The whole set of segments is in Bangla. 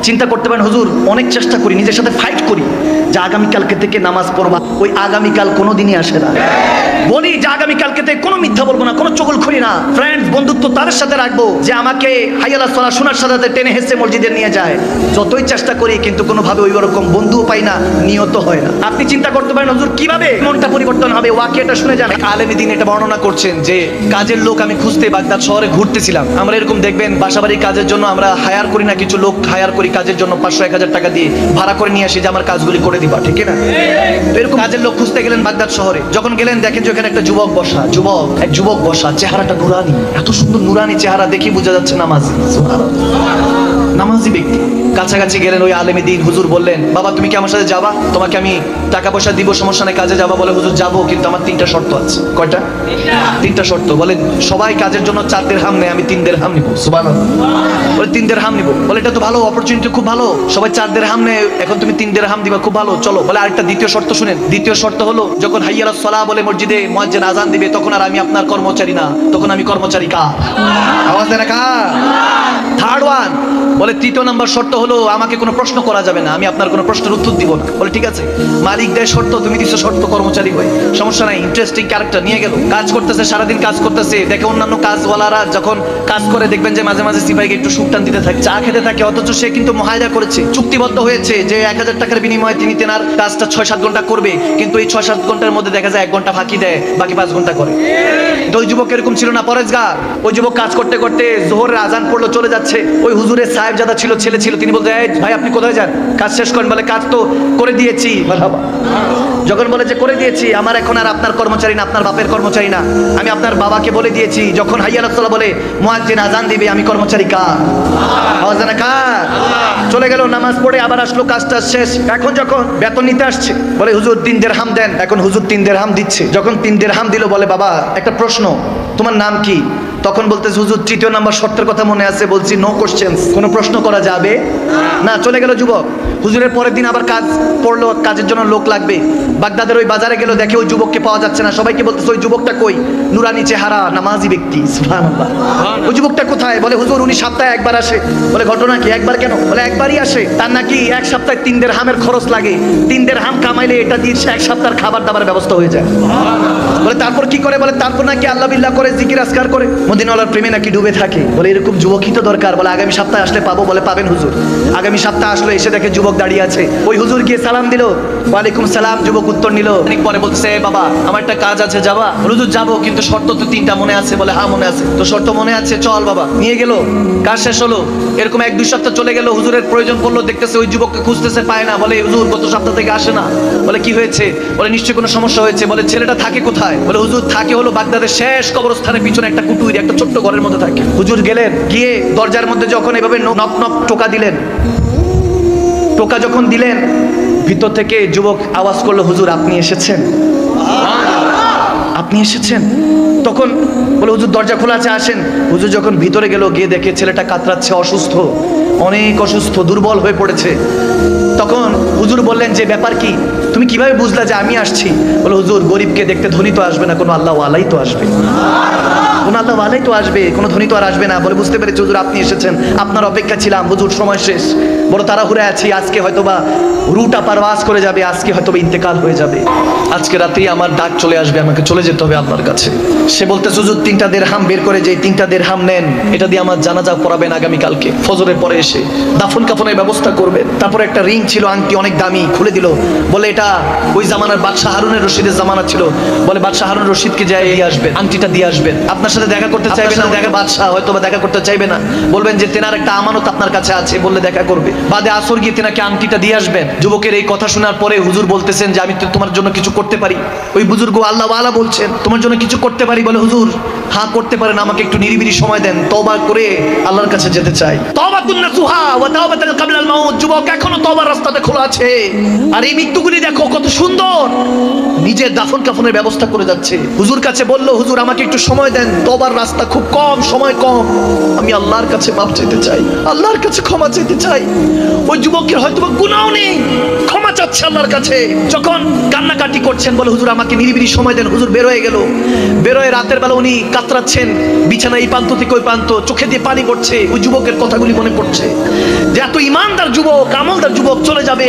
চিন্তা করতে পারেন হুজুর অনেক চেষ্টা করি, নিজের সাথে ফাইট করি যে আগামীকালকে থেকে নামাজ পড়বা, ওই আগামীকাল কোনোদিনই আসে না। বলি যে আগামীকালকে থেকে কোনো মিথ্যা বলবো না, কোনো চগলখড়ি না, ফ্রেন্ডস বন্ধুত্ব তাদের সাথে রাখবো যে আমাকে হাইয়ালা সালাহ শোনার সাথে সাথে টেনে হেসে মসজিদে নিয়ে যায়। যতই চেষ্টা করি কিন্তু কোনোভাবে ওই রকম বন্ধুও পাই না, নিয়ত হয় না। আপনি চিন্তা করতে পারেন হুজুর কিভাবে মনটা পরিবর্তন হবে, ওয়াকিয়াটা শুনে যান। আলেমী দিন এটা বর্ণনা করছেন যে কাজের লোক আমি খুঁজতে বাগদাদ শহরে ঘুরতেছিলাম। আমরা এরকম দেখবেন বাসাবাড়ি কাজের জন্য আমরা হায়ার করি না, কিছু লোক হায়ার করি কাজের জন্য 500-1000 টাকা দিয়ে ভাড়া করে নিয়ে আসি যে আমার কাজগুলি করে দিবা, ঠিক না? তো এরকম কাজের লোক খুঁজতে গেলেন বাগদাদ শহরে। যখন গেলেন দেখেন যে ওখানে একটা যুবক বসা, চেহারাটা নুরানি, এত সুন্দর নুরানি চেহারা, দেখি বোঝা যাচ্ছে নামাজি, নামাজি ব্যক্তি। কাছাকাছি গেলেন ওই আলেমী দিন, হুজুর বললেন বাবা তুমি কি আমার সাথে যাবা, তোমাকে আমি টাকা পয়সা দিব, সমস্যা নেই, কাজে যাবা? বলে হুজুর যাবো, কিন্তু আমার 3টা শর্ত আছে। কয়টা? 3টা শর্ত। বলেন সবাই কাজের জন্য 4 দিরহাম নেয়, আমি 3 দিরহাম নিব। সুবহানাল্লাহ। বলে 3 দিরহাম নিব। বলে এটা তো ভালো অপরচুনিটি, খুব ভালো, সবাই 4 দিরহাম নেয়, এখন তুমি 3 দিরহাম দিবা, খুব ভালো, চলো। বলে আরেকটা দ্বিতীয় শর্ত শুনেন। দ্বিতীয় শর্ত হলো যখন হাইয়ালাস সালাহ বলে মসজিদে মুয়াজ্জিন আযান দিবে তখন আর আমি আপনার কর্মচারী না, তখন আমি কর্মচারী কার? আওয়াজ দেন কার? Third one. বলে 3য় নাম্বার শর্ত হলো আমাকে কোনো প্রশ্ন করা যাবে না, আমি আপনার কোনো প্রশ্নের উত্তর দিব না। বলে ঠিক আছে, মালিক দেয় শর্ত, তুমি দিছো শর্ত, কর্মচারী হই, সমস্যা নাই। ইন্টারেস্টিং ক্যারেক্টার নিয়ে গেল, কাজ করতেছে, সারাদিন কাজ করতেছে, দেখে অন্যান্য কাজওয়ালারা যখন কাজ করে দেখবেন যে মাঝে মাঝে সিপাহীকে একটু সুখ টান দিতে থাকে, চা খেতে থাকে, অথচ সে কিন্তু মুহায়দা করেছে, চুক্তিবদ্ধ হয়েছে যে 1000 টাকার বিনিময়ে তিনি তেনার কাজটা 6-7 ঘন্টা করবে, কিন্তু এই 6-7 ঘন্টার মধ্যে দেখা যায় 1 ঘন্টা ফাঁকি দেয়, বাকি 5 ঘন্টা করে। তো ওই যুবক এরকম ছিল না, পরেজগার। ওই যুবক কাজ করতে করতে জোহরের আজান পড়লো, চলে যাচ্ছে। ওই হুজুরের সাহেবজাদা ছিল, ছেলে ছিল, তিনি বলতে এই ভাই আপনি কোথায় যান, কাজ শেষ করেন। বলে কাজ তো করে দিয়েছি। যখন বলে যে করে দিয়েছি, আমার এখন আর আপনার কর্মচারী না, আপনার বাপের কর্মচারী না, আমি আপনার বাবাকে বলে দিয়েছি যখন হাইয়ালাস সালাহ বলে মুয়াজ্জিন আযান দিবে আমি কর্মচারী কার? আওয়াজ দেন কার? চলে গেল, নামাজ পড়ে আবার আসলো, কাজটা শেষ। এখন যখন বেতন নিতে আসছে বলে হুজুর 3 দিরহাম দেন। এখন হুজুর 3 দিরহাম দিচ্ছে। যখন 3 দিরহাম দিল বলে বাবা একটা প্রশ্ন, তোমার নাম কি? তখন বলতেছে হুজুর 3য় নাম্বার শর্তের কথা মনে আছে। বলছি নো কোশ্চেন্স, কোনো প্রশ্ন করা যাবে না। চলে গেল যুবক। হুজুরের পরের দিন আবার কাজ পড়লো, কাজের জন্য লোক লাগবে। বাগদাদের ওই বাজারে গেল, দেখে ওই যুবককে পাওয়া যাচ্ছে না। সবাইকে বলতেছে ওই যুবকটা কই? নুরানি চেহারা, নামাজি ব্যক্তি। সুবহানাল্লাহ। ওই যুবকটা কোথায়? বলে হুজুর উনি সপ্তাহে একবার আসে। বলে ঘটনা কি? একবার কেন? বলে একবারই আসে, তার নাকি 1 সপ্তাহে 3 দিরহামের খরচ লাগে, 3 দিরহাম কামাইলে এটা দিয়ে 1 সপ্তাহের খাবার দাবার ব্যবস্থা হয়ে যায়। বলে তারপর কি করে? বলে তারপর নাকি আল্লাহ বিল্লাহ করে, জিকির আজকার করে, মদিনাওয়ালার প্রেমে নাকি ডুবে থাকে। বলে এরকম যুবকই তো দরকার। বলে আগামী সপ্তাহে আসলে পাবো। বলে পাবেন হুজুর। আগামী সপ্তাহে আসলো, এসে দেখে যুবক দাঁড়িয়ে আছে। ওই হুজুর গিয়ে সালাম দিল, ওয়ালাইকুম সালাম। যুবক উত্তর নিল। পরে বলছে বাবা আমার একটা কাজ আছে, যাবা? হুজুর যাবো, কিন্তু শর্ত তো 3টা মনে আছে। বলে হ্যাঁ মনে আছে। তো শর্ত মনে আছে, চল বাবা। নিয়ে গেল, কাজ শেষ হলো। এরকম 1-2 সপ্তাহ চলে গেল, হুজুরের প্রয়োজন পড়লো, দেখতেছে ওই যুবককে খুঁজতেছে, পায় না। বলে হুজুর গত সপ্তাহ থেকে আসে না। বলে কি হয়েছে? বলে নিশ্চয়ই কোনো সমস্যা হয়েছে। বলে ছেলেটা থাকে কোথায়? বলে হুজুর থাকে হলো বাগদাদের শেষ কবরস্থানের পিছনে একটা কুটুরি, একটা ছোট্ট ঘরের মধ্যে থাকে। হুজুর গেলেন, গিয়ে দরজার মধ্যে যখন এভাবে নক নক টোকা দিলেন, টোকা যখন দিলেন, ভিতর থেকে যুবক আওয়াজ করলো হুজুর আপনি এসেছেন, আপনি এসেছেন। তখন বলে হুজুর দরজা খোলা আছে, আসেন। হুজুর যখন ভিতরে গেল, গিয়ে দেখে ছেলেটা কাতরাচ্ছে, অসুস্থ, অনেক অসুস্থ, দুর্বল হয়ে পড়েছে। তখন হুজুর বললেন যে ব্যাপার কি, তুমি কিভাবে বুঝলা যে আমি আসছি? বলে হুজুর গরিবকে দেখতে ধনী তো আসবে না, কোনো আল্লাহ ওয়ালাই তো আসবে, কোনো আল্লাহ ওয়ালাই তো আসবে, কোনো ধনী তো আর আসবে না। বলে বুঝতে পেরেছি হুজুর আপনি এসেছেন, আপনার অপেক্ষা ছিলাম। হুজুর সময় শেষ, বড় তাড়াহুড়ে আছি, আজকে হয়তোবা রুটা পারওয়াজ করে যাবে, আজকে হয়তোবা ইন্তেকাল হয়ে যাবে, আজকে রাতেই আমার ডাক চলে আসবে, আমাকে চলে যেতে হবে আল্লাহর কাছে। সে বলতে হুজুর 3টা দিরহাম বের করে, যে 3টা দিরহাম নেন, এটা দিয়ে আমার জানাজা পড়াবেন আগামীকালকে ফজরের পরে এসে, দাফন কাফনের ব্যবস্থা করবেন। তারপরে একটা রিং ছিল, আংটি অনেক দামি, খুলে দিল। বলে এটা ওই জামানার বাদশাহ হারুনের রশিদের জামানা ছিল। বলে বাদশাহ হারুন রশিদকে যাই দিয়ে আসবেন, আংটিটা দিয়ে আসবেন। আপনার সাথে দেখা করতে চাইবে না, দেখা বাদশাহ হয়তো বা দেখা করতে চাইবে না, বলবেন যে তেনার একটা আমানত আপনার কাছে আছে, বললে দেখা করবে। বাদে আসর গিয়ে তেনাকে আংটিটা দিয়ে আসবেন। যুবকের এই কথা শোনার পরে হুজুর বলতেছেন যে আমি তো তোমার জন্য কিছু করতে পারি। ওই বুজুর্গ আল্লাহ ওয়ালা বলছেন তোমার জন্য কিছু করতে পারি। বলে হুজুর হ্যাঁ করতে পারেন, আমাকে একটু নিরিবিলি সময় দেন, তওবা করে আল্লাহর কাছে যেতে চাই। তাওবাতুন নাসুহা ওয়া তাওবাতুন ক্বাবলাল মাউত। যুবক এখনো তওবার রাস্তাটা খোলা আছে। আর এই মৃত্যুগুলি দেখো কত সুন্দর, নিজের দাফন কাফনের ব্যবস্থা করে যাচ্ছে। হুজুর কাছে বলল হুজুর আমাকে একটু সময় দেন, তওবার রাস্তা খুব কম, সময় কম, আমি আল্লাহর কাছে মাফ চাইতে চাই, আল্লাহর কাছে ক্ষমা চাইতে চাই। ওই যুবকের হয়তো গুনাহ নেই, ক্ষমা চাচ্ছে আল্লাহর কাছে। যখন কান্নাকাটি করছেন, বলে হুজুর আমাকে নিরিবিলি সময় দেন। হুজুর বের হয়ে গেল। বের হয়ে রাতের বেলা উনি কাতরাচ্ছেন, বিছানা এই প্রান্ত থেকে ওই প্রান্ত, চোখে দিয়ে পানি পড়ছে। ওই যুবকের কথাগুলি মনে পড়ছে যে এত ইমানদার যুবক, আমলদার যুবক চলে যাবে,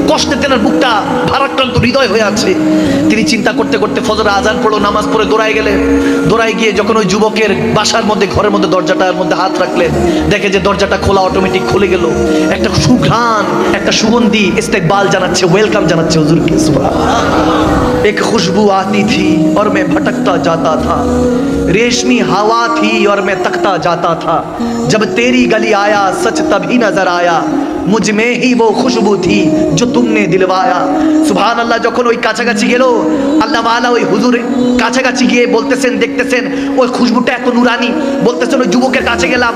কষ্টে তেনার বুকটা ভারাক্রান্ত হৃদয় হয়ে আছে। তিনি চিন্তা করতে করতে ফজর আজান পড়লো, নামাজ পড়ে দৌড়ায় গেলেন। দৌড়ায় গিয়ে যখন ওই যুবকের বাসার মধ্যে, ঘরের মধ্যে দরজাটার মধ্যে হাত রাখলেন, দেখে যে দরজাটা খোলা, অটোমেটিক খুলে গেল। একটা সুঘ্রাণ, একটা সুগন্ধি ইস্তেকবাল জানাচ্ছে, ওয়েলকাম জানাচ্ছে হুজুরকে। সুবহানাল্লাহ। एक खुशबू आती थी और मैं भटकता जाता था, रेशमी हवा थी और मैं तकता जाता था, जब तेरी गली आया सच तभी नजर आया, मुझ में ही वो खुशबू थी जो तुमने दिलवाया। सुभान अल्लाह। যখন ওই কাছাকাছি গেল, আল্লাহ ওয়ালা ওই হুজুর কাছাকাছি গিয়ে বলতেছেন, দেখতেছেন ওই খুশবুটা এত নুরানি। বলতেছেন ওই যুবকের কাছে গেলাম,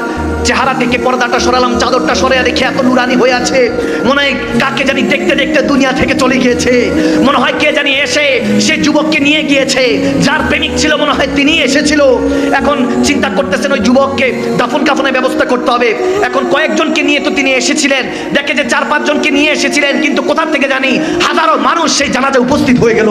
চেহারা থেকে পর্দাটা সরালাম, চাদরটা সরিয়ে দেখে এত নুরানি হয়ে আছে, মনে হয় কাকে জানি দেখতে দেখতে দুনিয়া থেকে চলে গিয়েছে। মনে হয় কে জানি এসে সে যুবককে নিয়ে গিয়েছে, যার প্রেমিক ছিল মনে হয় তিনি এসেছিল। এখন চিন্তা করতেছেন ওই যুবককে দাফন কাফনের ব্যবস্থা করতে হবে। এখন কয়েকজনকে নিয়ে তো তিনি এসেছিলেন, দেখে যে 4-5 জনকে নিয়ে এসেছিলেন, কিন্তু কোথা থেকে জানি হাজারো মানুষ সেই জানাজা উপস্থিত হয়ে গেল।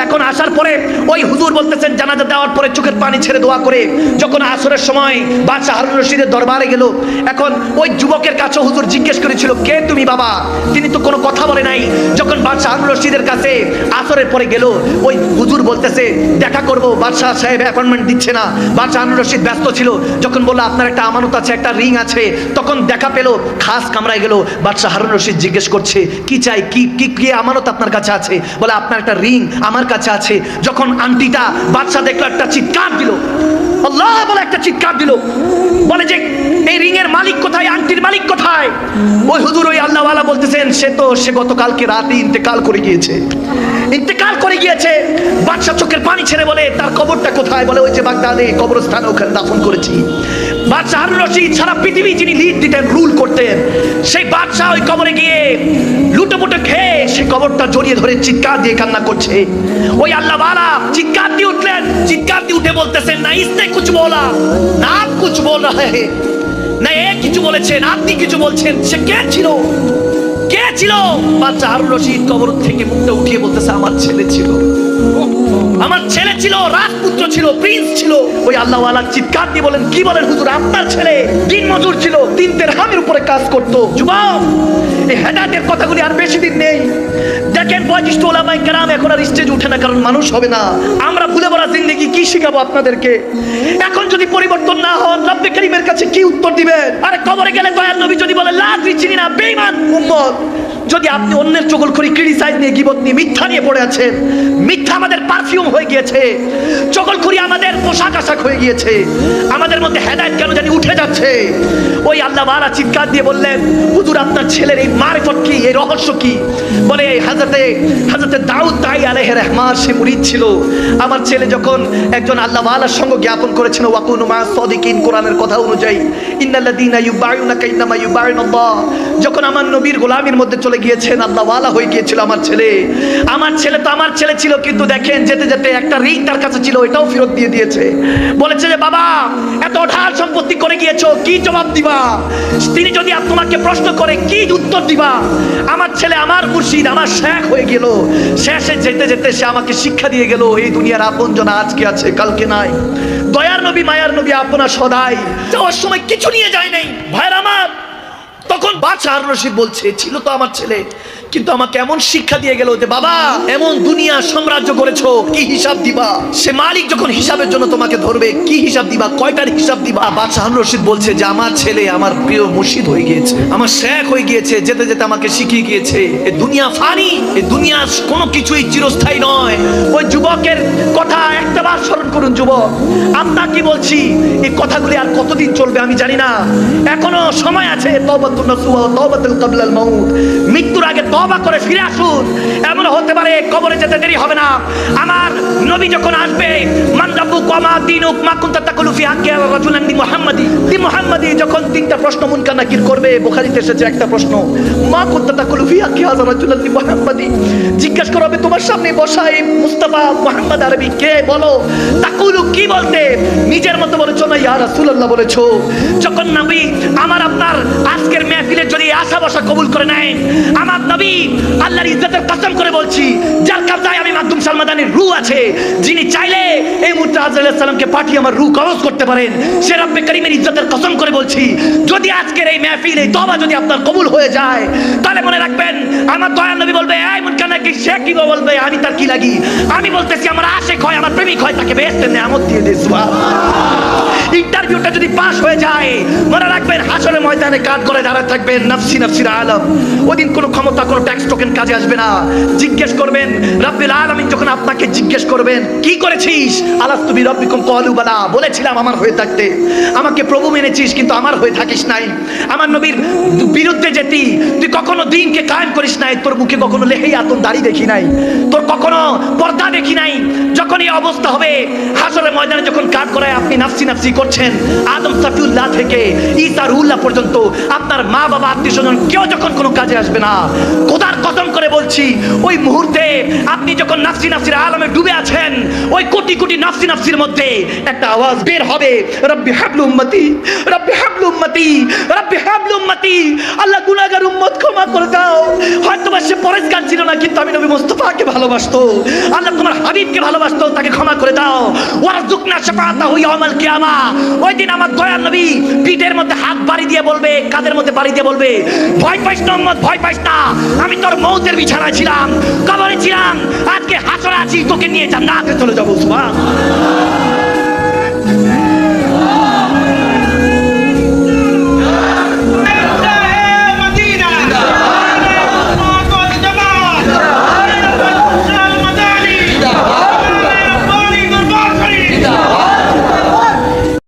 এখন আসার পরে ওই হুজুর বলতেছেন, জানাজা দেওয়ার পরে চোখের পানি ছেড়ে দোয়া করে যখন আসরের সময় বাদশা হারুন রশিদের দরবারে গেল, এখন ওই যুবকের কাছে হুজুর জিজ্ঞেস করেছিল, কে তুমি বাবা? তিনি তো কোনো কথা বলে নাই। যখন বাদশা হারুন রশিদের কাছে আসরের পরে গেল, ওই হুজুর বলতেছে দেখা করব, বাদশাহ সাহেব অ্যাপয়েন্টমেন্ট দিচ্ছে না। বাদশা হারুন রশিদ ব্যস্ত ছিল। যখন বলল আপনার একটা আমানত আছে, একটা রিং আছে, তখন দেখা পেল, খাস কামরায় গেল। বাদশাহ হারুন রশিদ জিজ্ঞেস করছে, কি চাই, কি কি কি আমানত আপনার কাছে আছে? বলে আপনার একটা রিং আমার কাছে আছে। যখন আংটিটা বাদশাহ দেখলো, একটা চিৎকার দিল, আল্লাহ বলে একটা চিৎকার দিল, বলে যে এই রিং এর মালিক কোথায়, আংটির মালিক কোথায়? ওই হুজুর ওই আল্লাহ ওয়ালা বলতেছেন, সে গতকালকে রাতে ইন্তেকাল করে গিয়েছে, ইন্তেকাল করে গিয়েছে। বাদশা চোখের পানি ছেড়ে বলে, তার কবরটা কোথায়? বলে ওই যে বাগদাদে কবরস্থানে, ওখানে দাফন করেছি। বাদশা হারুন রশিদ সারা পৃথিবী যিনি লিড দিতেন, রুল করতেন, সেই বাদশা ওই কবরে গিয়ে লুটোপুটো খেয়ে সেই কবরটা জড়িয়ে ধরে চিৎকার দিয়ে কান্না করছে। ওই আল্লাহ ওয়ালা চিৎকার দিয়ে উঠলেন, চিৎকার দিয়ে উঠে বলতেছেন, না ইসনে কুছ বলা, না আপ কুছ বল রহে হে, না এ কিছু বলেছেন, আপনি কিছু বলছেন। সে কে ছিল? কে ছিল? বাদশা হারুন রশিদ কবর থেকে মুখটা উঠিয়ে বলতেছে, আমার ছেলে ছিল, আমার ছেলে ছিল, রাজপুত্র ছিল, প্রিন্স ছিল। ওই আল্লাহ ওয়ালা চিৎকার দিয়ে বলেন, কি বলেন হুজুর? আপনার ছেলে দিন মজুর ছিল, 3 দিরহামের উপরে কাজ করতো। যুবক, এই হেদায়েতের কথাগুলি আর বেশি দিন নেই। দেখেন বয়োজ্যেষ্ঠ ওলামায়ে কেরাম এখন আর স্টেজে উঠে না, কারণ মানুষ হবে না। আমরা ভুলে ভরা জিন্দেগি কি শিখাবো আপনাদেরকে? এখন যদি পরিবর্তন না হন, রব্বে কারীমের কাছে কি উত্তর দিবেন? আরে কবরে গেলে দয়াল নবী যদি বলে লা আদরি, চিনি না, বেঈমান উম্মত। যদি আপনি অন্যের চগলখড়ি, ক্রিটিসাইজ নিয়ে, গীবত নিয়ে, মিথ্যা নিয়ে পড়ে আছেন, মিথ্যা আমাদের পারফিউম হয়ে গিয়েছে, চগলখড়ি আমাদের পোশাক আশাক হয়ে গিয়েছে, আমাদের মধ্যে হেদায়েত কেন জানি উঠে যাচ্ছে। ওই আল্লাহ ওয়ালা চিৎকার দিয়ে বললেন, হুজুর আপনার ছেলের এই মারিফত কি, এই রহস্য কি? বলে হযরতে দাউদ তাই আলাইহির রহমান সে মুরিদ ছিল। আমার ছেলে যখন একজন আল্লাহ ওয়ালার সঙ্গে জ্ঞাপন করেছেন, ওয়াকুনু মা সাদিকিন, কোরআনের কথা অনুযায়ী, ইন্নাল্লাযীনা ইউবাইউনাকা ইন্নামা ইউবাইউনাল্লাহ, যখন আমার নবীর গোলামির মধ্যে চলে গিয়েছেন, আল্লাহ ওয়ালা হয়ে গিয়েছিল আমার ছেলে। আমার ছেলে তো আমার ছেলে ছিল, কিন্তু দেখেন যেতে যেতে একটা রিং তার কাছে ছিল, এটাও ফেরত দিয়ে দিয়েছে। বলেছে যে বাবা এত ঢাল সম্পত্তি করে গিয়েছো, কি জবাব দিবা? তিনি যদি তোমাকে প্রশ্ন করে কি উত্তর দিবা? আমার ছেলে আমার মুর্শিদ, আমার শেখ হয়ে গেল। শেষে যেতে যেতে সে আমাকে শিক্ষা দিয়ে গেল, এই দুনিয়ার আপনজন আজকে আছে, কালকে নাই। দয়ার নবী, মায়ার নবী আপনা সদাই, যাওয়ার সময় কিছু নিয়ে যায় নাই। ভাইরা আমার, তখন বাদশা হারুন রশিদ বলছে, ছিল তো আমার ছেলে, কিন্তু আমাকে এমন শিক্ষা দিয়ে গেল যে বাবা এমন দুনিয়া সাম্রাজ্য করেছো, কি হিসাব দিবা? সে মালিক যখন হিসাবের জন্য তোমাকে ধরবে, কি হিসাব দিবা? কয়টার হিসাব দিবা? বাদশা হারুন রশিদ বলছে যে আমার ছেলে আমার প্রিয় মুর্শিদ হয়ে গিয়েছে, আমার শেখ হয়ে গিয়েছে, যেতে যেতে আমাকে শিখিয়ে গিয়েছে এই দুনিয়া ফানি, এই দুনিয়া কোনো কিছুই চিরস্থায়ী নয়। ওই যুবকের কথা একটাবার স্মরণ করুন। যুবক, আপনাকে বলছি, এই কথাগুলি আর কতদিন চলবে আমি জানি না, এখনো সময় আছে। তওবাতুন নাসুহা, তওবাতুল ক্বাবলাল মাউত, মৃত্যুর আগে তওবা করে ফিরে আসুন। এমন হতে পারে কবরে যেতে দেরি হবে না। আমার নবী যখন আসবে, মান রাব্বুক ওয়া মা দীনুক মা কুনতা তাকুলু ফি হাক্কি রাজুলান মুহাম্মাদি, যখন 3টা প্রশ্ন মুনকার নাকির করবে, বুখারীতে এসেছে একটা প্রশ্ন, মা কুনতা তাকুলু ফি হাক্কি রাজুলান মুহাম্মাদি, জিজ্ঞাসা করা হবে তোমার সামনে বসা এই মুস্তাফা মুহাম্মদ আরবি কে, বলো তাকুলু কি বলতে? নিজের মতো বলেছো না ইয়া রাসূলুল্লাহ বলেছো। যখন নবী আমার আপনার আজকের মেহফিলের যদি আশা বসা কবুল করে নেয়, আমার নবী আল্লাহর ইজ্জতের কসম করে বলছি, যার কবজায় আমি মাকদুম সালমাদানির রূহ আছে, যিনি চাইলে এই মুহূর্তে আজরাইল আলাইহিস সালামকে পাঠিয়ে আমার রূহ কবজ করতে পারেন। সে রব্বে করিমের ইজ্জতের কসম করে বলছি, যদি আজকের এই মাহফিল, এই তওবা যদি আপনার কবুল হয়ে যায়, তাহলে মনে রাখবেন আমার দয়ার নবী বলবে, এই মুনকার নাকির সে কি বলবে, আমি তার কি লাগি? আমি বলতেছি আমার আশিক হয়, আমার প্রেমিক হয়, তাকে বেহেশতের নেয়ামত দিয়ে দে। সুবহানাল্লাহ। ইন্টারভিউটা যদি পাস হয়ে যায়, মনে রাখবেন হাসরের ময়দানে কাঠ করে দাঁড়ায় থাকবেন, নাফসি নাফসির আলম। ওদিন কোনো ক্ষমতা, কোনো ট্যাক্স টোকেন কাজে আসবে না। জিজ্ঞেস করবেন রাব্বিল আলামিন, যখন আপনাকে জিজ্ঞেস করবেন কি করেছিস, আলাস্তু বিরাব্বিকুম ক্বালু বালা, বলেছিলাম আমার হয়ে থাকতে। আমাকে প্রভু মেনেছিস কিন্তু আমার হয়ে থাকিস নাই। আমার নবীর বিরুদ্ধে যেতি, তুই কখনো দিনকে কায়েম করিস নাই, তোর মুখে কখনো লেহিয়াতুন দাড়ি দেখি নাই, তোর কখনো পর্দা দেখি নাই। যখন এই অবস্থা হবে হাসরের ময়দানে, যখন কাঠ করায় আপনি নাফসি নাফসি করছেন, আদম সাফিউল্লাহ থেকে ঈসা রুহুল্লাহ পর্যন্ত আপনার মা বাবা আত্মীয় স্বজন কেউ যখন কোনো কাজে আসবে না, খোদার কসম করে বলছি, ওই মুহূর্তে আপনি যখন নাফসি নাফসির আলমে ডুবে আছেন, ওই কোটি কোটি নাফসি নাফসির মধ্যে একটা আওয়াজ বের হবে, রব্বি হাবলু উম্মতি, রব্বি হাবলু উম্মতি, রব্বি হাবলু উম্মতি। আল্লাহ গুনাহগার উম্মত ক্ষমা করে দাও। হয়তো বা সে পরেশগার ছিল না, কিন্তু আমি নবী মুস্তাফাকে ভালোবাসতো। আল্লাহ তোমার হাবিবকে ভালোবাসতো, তাকে ক্ষমা করে দাও। ওয়ারজুকনা শাফাআতাহু ইয়াউমাল কিয়ামা। ওই দিন আমার দয়ার নবী পিঠের মধ্যে হাত বাড়ি দিয়ে বলবে, কাঁধের মধ্যে বাড়ি দিয়ে বলবে, ভয় পাইস না উম্মত, ভয় পাইস না, আমি তোর মৌতের বিছানায় ছিলাম, কবরে ছিলাম, আজকে হাসরে আছি, তোকে নিয়ে জান্নাতে চলে যাবো। সুবহানাল্লাহ।